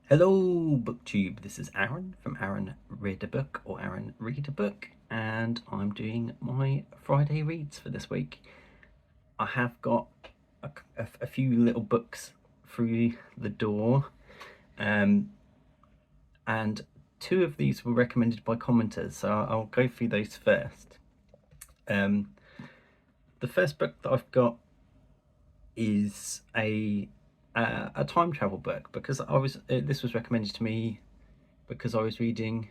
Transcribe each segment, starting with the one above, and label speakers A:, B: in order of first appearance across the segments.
A: Hello, Booktube. This is Aaron from Aaron Read a Book or Aaron Read a Book, and I'm doing my Friday reads for this week. I have got a few little books through the door, and two of these were recommended by commenters, so I'll go through those first. The first book that I've got is a time travel book because this was recommended to me because I was reading.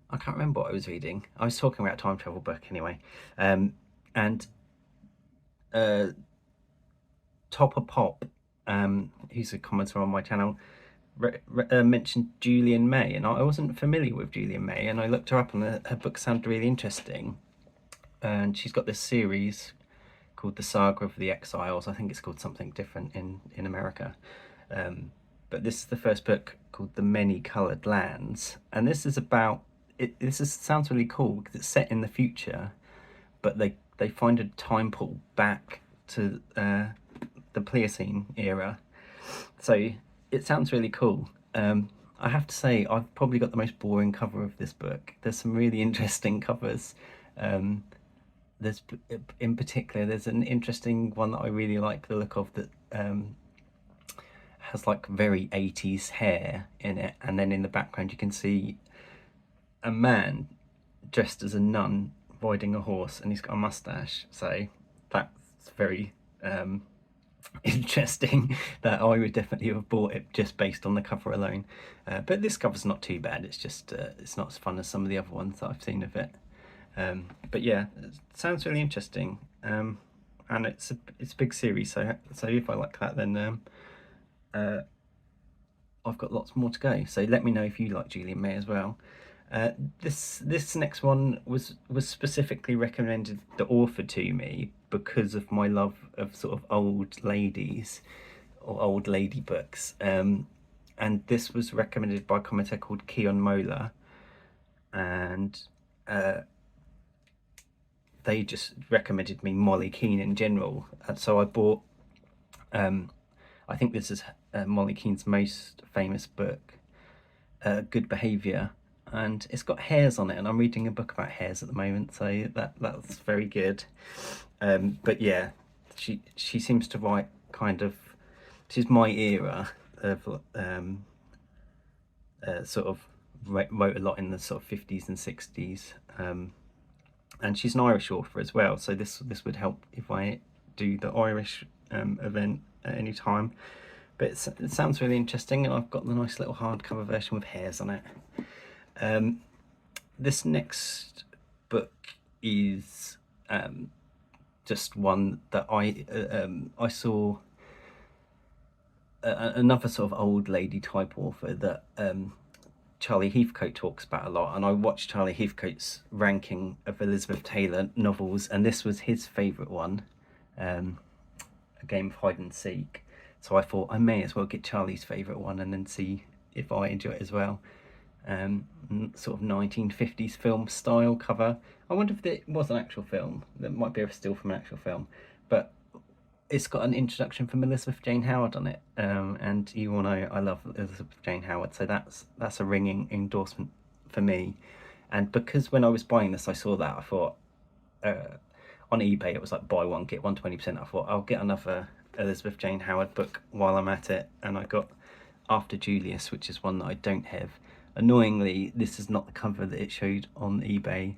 A: I can't remember what I was reading. I was talking about a time travel book anyway, and Topper Pop, who's a commenter on my channel, mentioned Julian May, and I wasn't familiar with Julian May, and I looked her up, and her book sounded really interesting. And she's got this series called The Saga of the Exiles. I think it's called something different in America. But this is the first book called The Many Coloured Lands. And this is about, sounds really cool because it's set in the future, but they find a time portal back to the Pliocene era. So it sounds really cool. I have to say, I've probably got the most boring cover of this book. There's some really interesting covers. There's, in particular, there's an interesting one that I really like the look of that has like very 80s hair in it, and then in the background you can see a man dressed as a nun riding a horse, and he's got a mustache. So that's very interesting. That I would definitely have bought it just based on the cover alone. But this cover's not too bad. It's just it's not as fun as some of the other ones that I've seen of it. But yeah, it sounds really interesting, and it's a big series. So if I like that, then I've got lots more to go. So let me know if you like Julian May as well. This next one was specifically recommended, the author, to me because of my love of sort of old ladies or old lady books. And this was recommended by a commentator called Keon Mola, and they just recommended me Molly Keane in general. And so I bought, I think this is Molly Keane's most famous book, Good Behaviour, and it's got hares on it, and I'm reading a book about hares at the moment, so that's very good. But yeah, she seems to write kind of, she's my era of sort of wrote a lot in the sort of 50s and 60s. And she's an Irish author as well, so this would help if I do the Irish event at any time. But it sounds really interesting, and I've got the nice little hardcover version with hairs on it. This next book is just one that I saw another sort of old lady type author that Charlie Heathcote talks about a lot, and I watched Charlie Heathcote's ranking of Elizabeth Taylor novels, and this was his favourite one, A Game of Hide and Seek. So I thought I may as well get Charlie's favourite one and then see if I enjoy it as well. Sort of 1950s film style cover. I wonder if it was an actual film. That might be a still from an actual film, but it's got an introduction from Elizabeth Jane Howard on it, and you all know I love Elizabeth Jane Howard, so that's a ringing endorsement for me. And because when I was buying this, I saw that, I thought on eBay it was like buy one get one 20%. I thought I'll get another Elizabeth Jane Howard book while I'm at it, and I got After Julius, which is one that I don't have. Annoyingly, this is not the cover that it showed on eBay,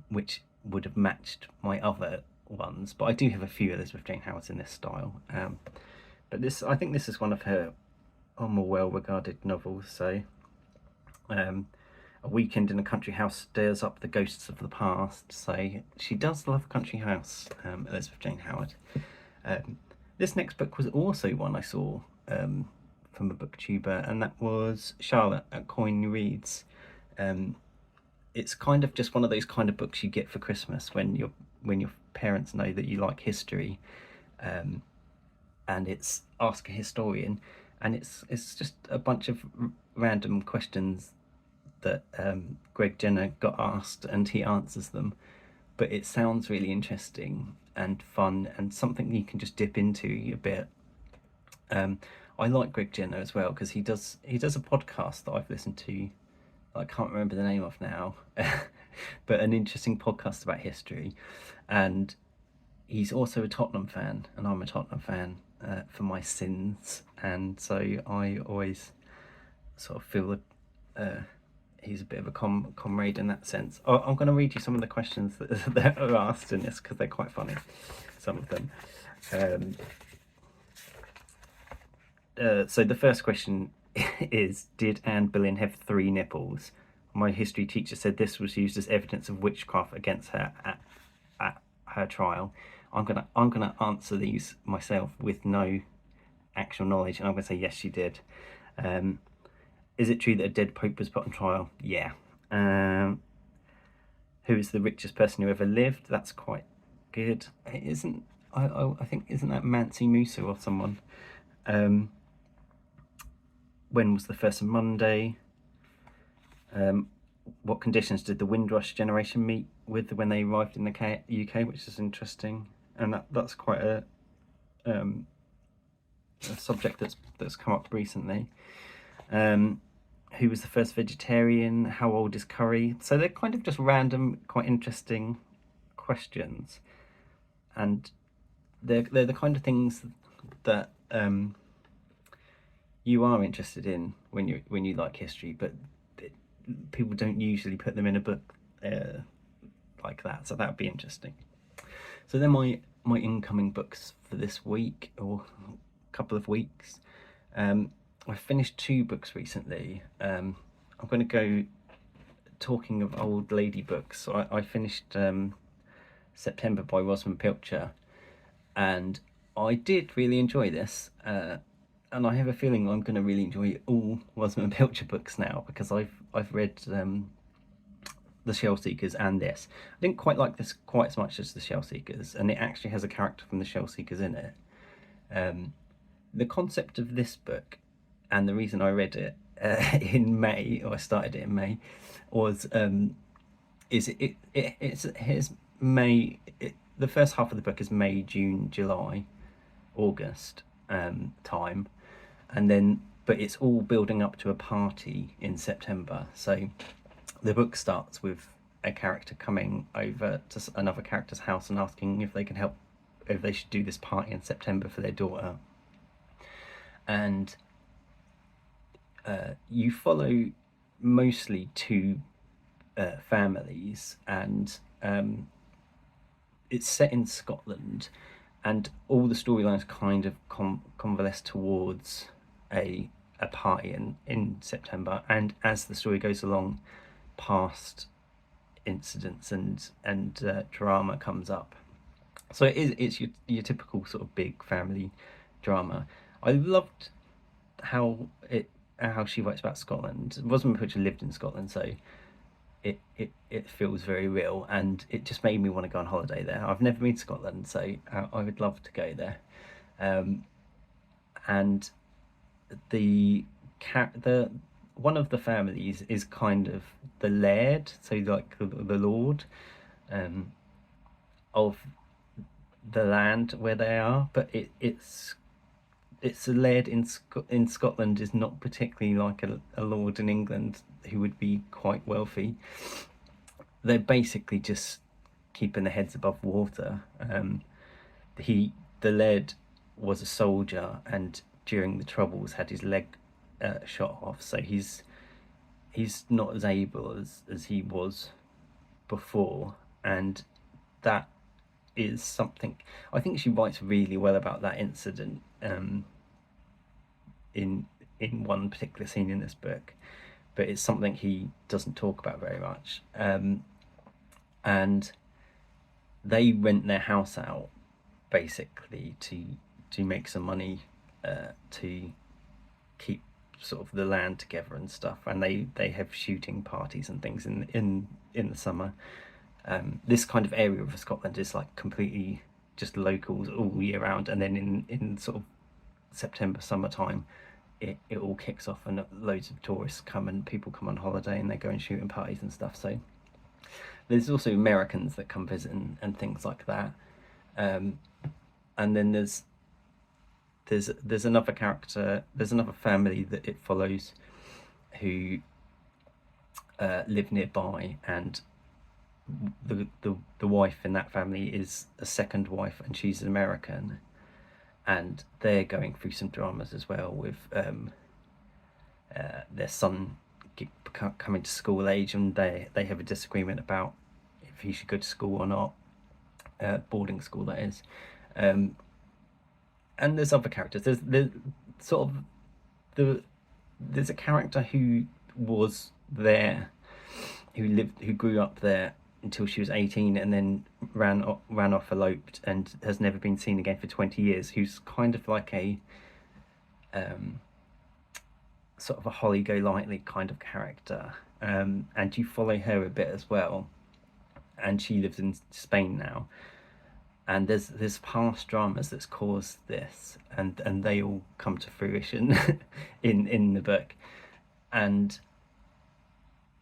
A: which would have matched my other ones, but I do have a few Elizabeth Jane Howards in this style. But I think this is one of her more well-regarded novels. So A Weekend in a Country House stirs up the ghosts of the past. So she does love country house, Elizabeth Jane Howard. This next book was also one I saw from a booktuber, and that was Charlotte at Coin Reads. It's kind of just one of those kind of books you get for Christmas when your parents know that you like history, and it's Ask a Historian, and it's just a bunch of random questions that Greg Jenner got asked, and he answers them. But it sounds really interesting and fun, and something you can just dip into a bit. I like Greg Jenner as well because he does a podcast that I've listened to. I can't remember the name of now, but an interesting podcast about history, and he's also a Tottenham fan, and I'm a Tottenham fan for my sins, and so I always sort of feel that he's a bit of a comrade in that sense. I'm going to read you some of the questions that are asked in this because they're quite funny, some of them. So the first question is, did Anne Boleyn have 3 nipples? My history teacher said this was used as evidence of witchcraft against her at her trial. I'm gonna answer these myself with no actual knowledge, and I'm gonna say yes, she did. Is it true that a dead pope was put on trial? Yeah. Who is the richest person who ever lived? That's quite good. It isn't. I think, isn't that Mansi Musa or someone? When was the first Monday? What conditions did the Windrush generation meet with when they arrived in the UK, which is interesting, and that's quite a subject that's come up recently. Who was the first vegetarian? How old is Curry? So they're kind of just random, quite interesting questions, and they're the kind of things that you are interested in when you like history, but people don't usually put them in a book like that. So that would be interesting. So then my incoming books for this week or couple of weeks. I finished 2 books recently. I'm going to go, talking of old lady books. So I finished September by Rosamunde Pilcher, and I did really enjoy this. And I have a feeling I'm going to really enjoy all Rosamunde Pilcher books now because I've read The Shell Seekers and this. I didn't quite like this quite as much as The Shell Seekers, and it actually has a character from The Shell Seekers in it. The concept of this book, and the reason I read it in May, or I started it in May, was it's May. The first half of the book is May, June, July, August time, and then but it's all building up to a party in September. So the book starts with a character coming over to another character's house and asking if they can help, if they should do this party in September for their daughter. And you follow mostly 2 families, and it's set in Scotland, and all the storylines kind of convalesce towards a party in September, and as the story goes along, past incidents and drama comes up. So it's your typical sort of big family drama. I loved how she writes about Scotland. Rosamunde Pilcher lived in Scotland, so it feels very real, and it just made me want to go on holiday there. I've never been to Scotland, so I would love to go there. And the one of the families is kind of the laird, so like the lord of the land where they are, but it's a laird in Scotland is not particularly like a lord in England who would be quite wealthy. They're basically just keeping their heads above water. The laird was a soldier, and during the Troubles had his leg shot off, so he's not as able as he was before, and that is something I think she writes really well about that incident in one particular scene in this book, but it's something he doesn't talk about very much. And they rent their house out basically to make some money to keep sort of the land together and stuff, and they have shooting parties and things in the summer. This kind of area of Scotland is like completely just locals all year round, and then in sort of September, summertime, it all kicks off, and loads of tourists come and people come on holiday and they go and shooting parties and stuff. So there's also Americans that come visit and things like that. And then there's there's another character, there's another family that it follows who live nearby, and the wife in that family is a second wife, and she's an American, and they're going through some dramas as well with their son coming to school age, and they have a disagreement about if he should go to school or not, boarding school that is. And there's other characters. There's sort of there's a character who was there, who grew up there until she was 18, and then ran off, eloped, and has never been seen again for 20 years. Who's kind of like a sort of a Holly Golightly kind of character, and you follow her a bit as well. And she lives in Spain now. And there's past dramas that's caused this, and they all come to fruition in the book. And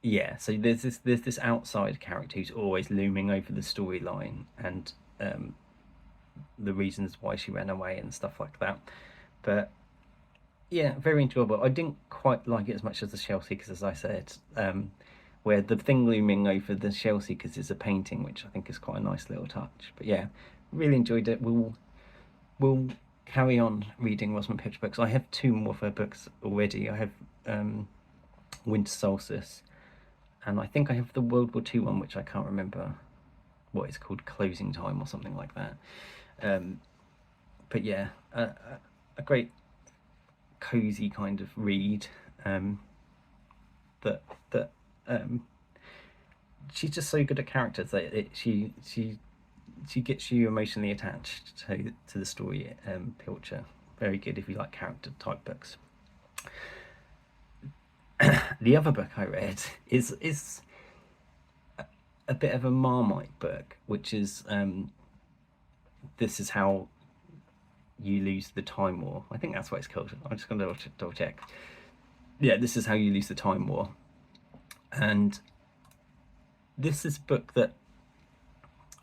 A: yeah, so there's this outside character who's always looming over the storyline, and the reasons why she ran away and stuff like that. But yeah, very enjoyable. I didn't quite like it as much as the Shell Seekers, as I said, where the thing looming over the Shell Seekers is a painting, which I think is quite a nice little touch. But yeah, really enjoyed it. We'll carry on reading Rosamunde Pilcher books. I have 2 more of her books already. I have Winter Solstice, and I think I have the World War II one, which I can't remember what it's called, Closing Time or something like that. But yeah, a great cozy kind of read. That she's just so good at characters that she gets you emotionally attached to the story. Pilcher, very good if you like character type books. The other book I read is a bit of a Marmite book, which is This Is How You Lose the Time War. I think that's what it's called. I'm just going to double check. Yeah, This Is How You Lose the Time War. And this is a book that,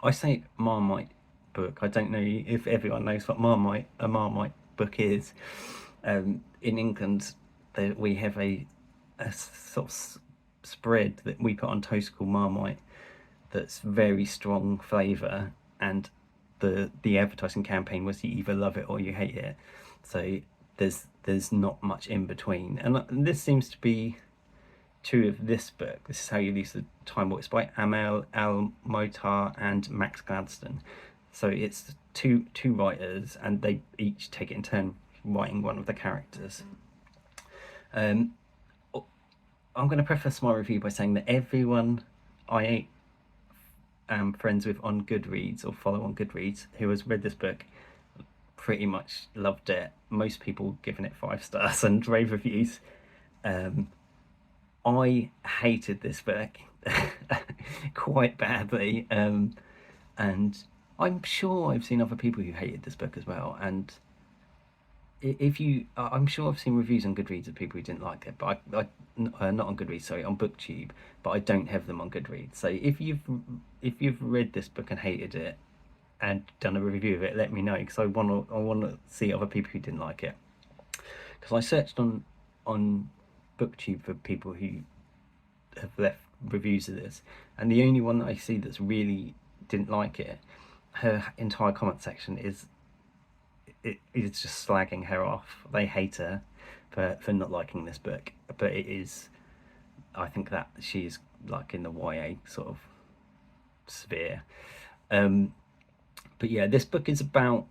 A: I say Marmite book, I don't know if everyone knows what a Marmite book is. In England, we have a sort of spread that we put on toast called Marmite that's very strong flavour, and the advertising campaign was you either love it or you hate it. So there's not much in between, and this seems to be true of this book. This Is How You Lose the Time War. It's by Amal, El-Mohtar and Max Gladstone. So it's two writers, and they each take it in turn writing one of the characters. I'm going to preface my review by saying that everyone I am friends with on Goodreads or follow on Goodreads who has read this book pretty much loved it. Most people giving it 5 stars and rave reviews. I hated this book quite badly, and I'm sure I've seen other people who hated this book as well. And I'm sure I've seen reviews on Goodreads of people who didn't like it, but I not on Goodreads, sorry, on BookTube, but I don't have them on Goodreads. So if you've read this book and hated it and done a review of it, let me know, because I want to see other people who didn't like it. Because I searched on BookTube for people who have left reviews of this, and the only one that I see that's really didn't like it, her entire comment section is just slagging her off. They hate her for not liking this book, but it is, I think that she's like in the YA sort of sphere. But yeah, this book is about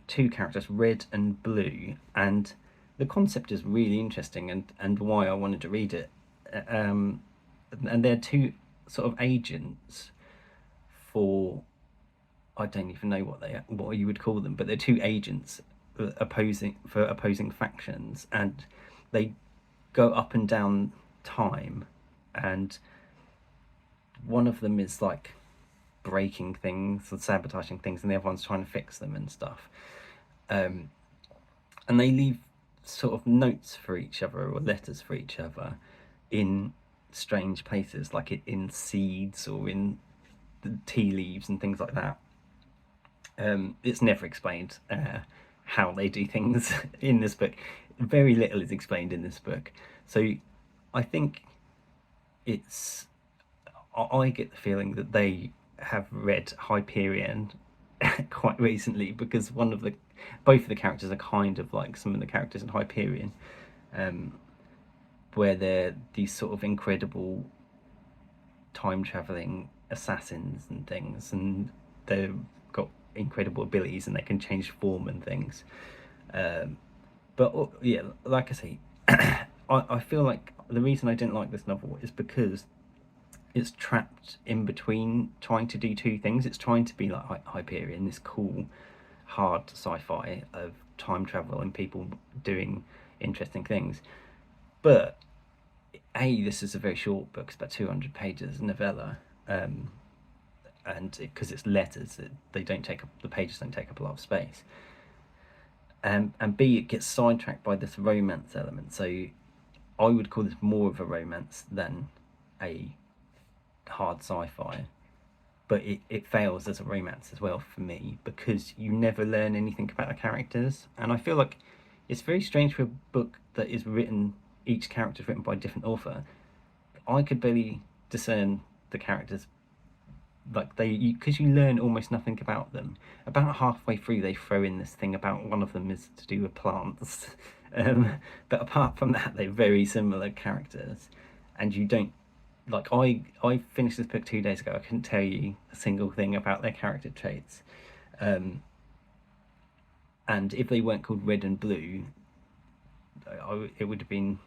A: 2 characters, Red and Blue, and the concept is really interesting, and why I wanted to read it. And they're 2 sort of agents for, I don't even know what you would call them, but they're 2 agents opposing factions, and they go up and down time, and one of them is like breaking things and sabotaging things, and the other one's trying to fix them and stuff. And they leave sort of notes for each other, or letters for each other, in strange places, like in seeds or in the tea leaves and things like that. It's never explained how they do things in this book. Very little is explained in this book. So I think it's, I get the feeling that they have read Hyperion quite recently, because both of the characters are kind of like some of the characters in Hyperion, where they're these sort of incredible time traveling assassins and things, and they've got incredible abilities and they can change form and things. But yeah, like I say, I feel like the reason I didn't like this novel is because it's trapped in between trying to do two things. It's trying to be like Hyperion, this cool, hard sci-fi of time travel and people doing interesting things. But this is a very short book. It's about 200 pages, novella, and because it's letters, they don't take up, the pages don't take up a lot of space. And B, it gets sidetracked by this romance element. So I would call this more of a romance than a hard sci-fi, but it fails as a romance as well for me, because you never learn anything about the characters. And I feel like it's very strange for a book that is written, each character is written by a different author. I could barely discern the characters, like because you learn almost nothing about them. About halfway through they throw in this thing about one of them is to do with plants, but apart from that they're very similar characters, and you don't, like, I finished this book 2 days ago. I couldn't tell you a single thing about their character traits, and if they weren't called Red and Blue, it would have been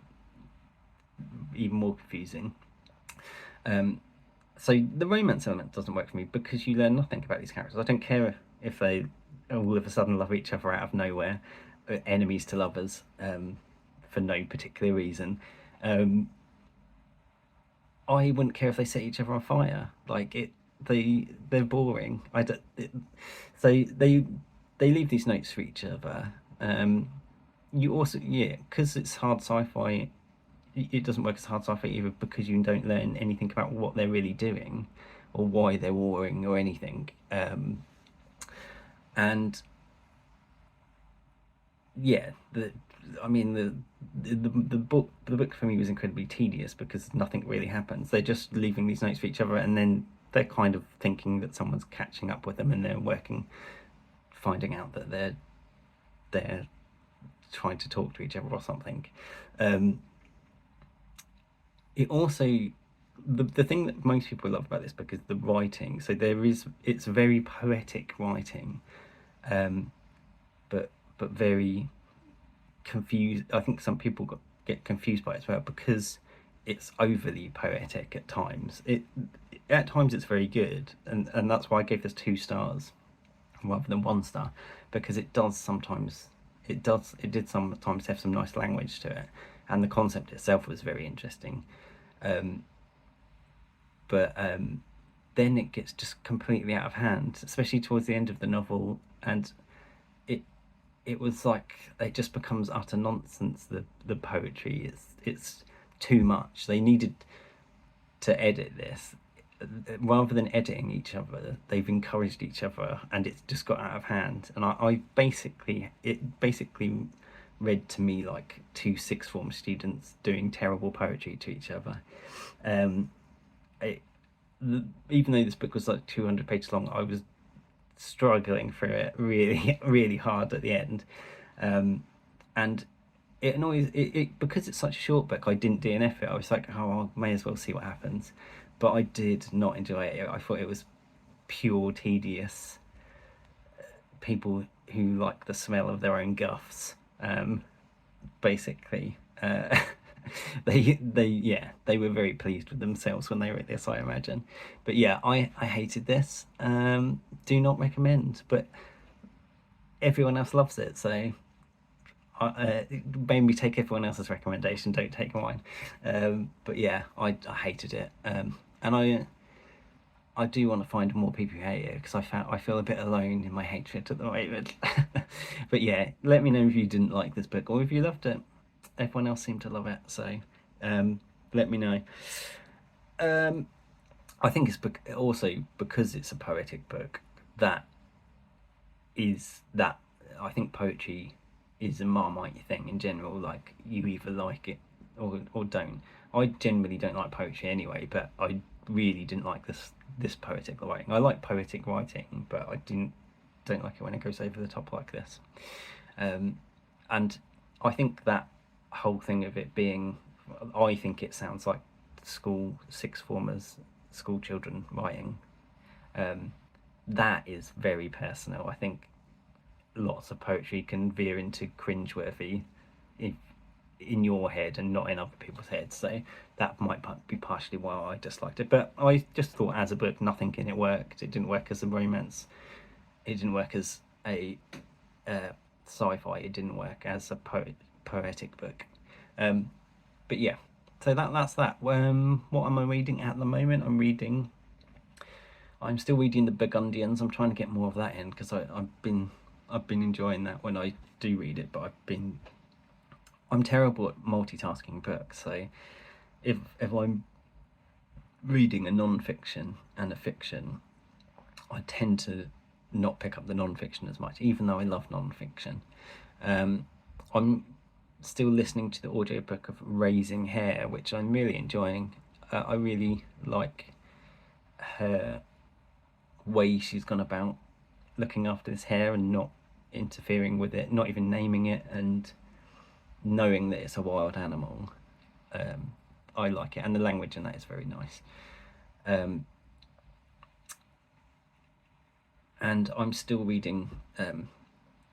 A: even more confusing. So the romance element doesn't work for me because you learn nothing about these characters. I don't care if they all of a sudden love each other out of nowhere, enemies to lovers, for no particular reason. I wouldn't care if they set each other on fire. Like they're boring. So they leave these notes for each other. You also, yeah, because it's hard sci-fi, it doesn't work as hard sci-fi either, because you don't learn anything about what they're really doing or why they're warring or anything. And yeah, the book for me was incredibly tedious because nothing really happens. They're just leaving these notes for each other, and then they're kind of thinking that someone's catching up with them, and they're finding out that they're trying to talk to each other or something. It also, the thing that most people love about this book is the writing. So it's very poetic writing, but very confused. I think some people get confused by it as well, because it's overly poetic at times. At times it's very good, and that's why I gave this 2 stars rather than 1 star, because it did sometimes have some nice language to it, and the concept itself was very interesting. But then it gets just completely out of hand, especially towards the end of the novel, and it was like it just becomes utter nonsense. The poetry it's too much. They needed to edit this. Rather than editing each other, they've encouraged each other, and it's just got out of hand. And it basically read to me like 2 sixth form students doing terrible poetry to each other. Even though this book was like 200 pages long, I was struggling through it really, really hard at the end. And it annoys it because it's such a short book. I didn't DNF it. I was like, oh, I may as well see what happens. But I did not enjoy it. I thought it was pure tedious. People who like the smell of their own guffs, basically. They were very pleased with themselves when they wrote this, I imagine. But yeah, I hated this. Do not recommend. But everyone else loves it, so maybe take everyone else's recommendation, don't take mine. But yeah, I hated it, and I do want to find more people who hate it, because I feel a bit alone in my hatred at the moment. But yeah, let me know if you didn't like this book or if you loved it. Everyone else seemed to love it, so let me know. I think it's also because it's a poetic book, that I think poetry is a Marmite thing in general. Like, you either like it or don't. I generally don't like poetry anyway, but I really didn't like this poetic writing. I like poetic writing, but I don't like it when it goes over the top like this. And I think that whole thing of it being, I think it sounds like school sixth formers, school children writing. That is very personal. I think lots of poetry can veer into cringeworthy if, in your head and not in other people's heads. So that might be partially why I disliked it. But I just thought, as a book, nothing in it worked. It didn't work as a romance. It didn't work as a sci-fi. It didn't work as a poetic book. But yeah, so that's that. What am I reading at the moment? I'm still reading The Burgundians. I'm trying to get more of that in because I've been enjoying that when I do read it, but I'm terrible at multitasking books. So if I'm reading a non-fiction and a fiction, I tend to not pick up the non-fiction as much, even though I love non-fiction. I'm still listening to the audiobook of Raising Hair, which I'm really enjoying. I really like her way she's gone about looking after this hair and not interfering with it, not even naming it, and knowing that it's a wild animal. I like it, and the language in that is very nice. And I'm still reading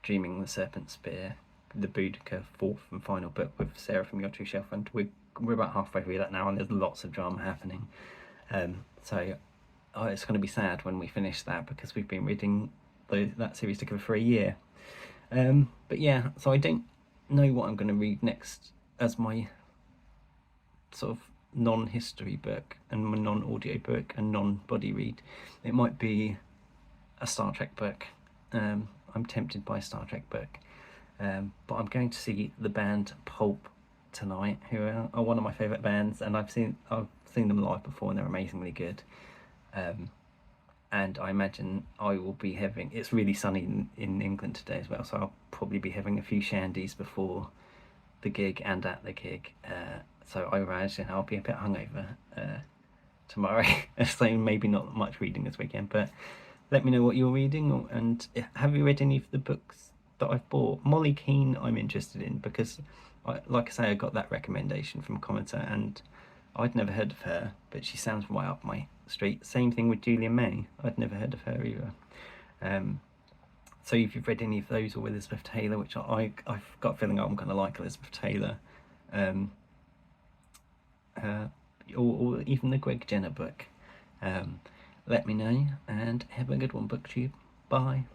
A: Dreaming the Serpent Spear, the Boudica fourth and final book with Sarah from Your True Shelf, and we're about halfway through that now, and there's lots of drama happening. So it's going to be sad when we finish that, because we've been reading that series together for a year. But yeah, so I don't know what I'm going to read next as my sort of non-history book and my non-audio book and non-body read. It might be a Star Trek book. I'm tempted by a Star Trek book. But I'm going to see the band Pulp tonight, who are one of my favourite bands, and I've seen them live before, and they're amazingly good. And I imagine I will be having, it's really sunny in England today as well, so I'll probably be having a few shandies before the gig and at the gig. So I imagine I'll be a bit hungover tomorrow, so maybe not much reading this weekend. But let me know what you're reading, and have you read any of the books that I've bought? Molly Keane I'm interested in, because like I say, I got that recommendation from a commenter and I'd never heard of her, but she sounds right up my street. Same thing with Julia May. I'd never heard of her either. So if you've read any of those, or Elizabeth Taylor, which I've got a feeling I'm going to like Elizabeth Taylor, or even the Greg Jenner book, let me know, and have a good one, Booktube. Bye.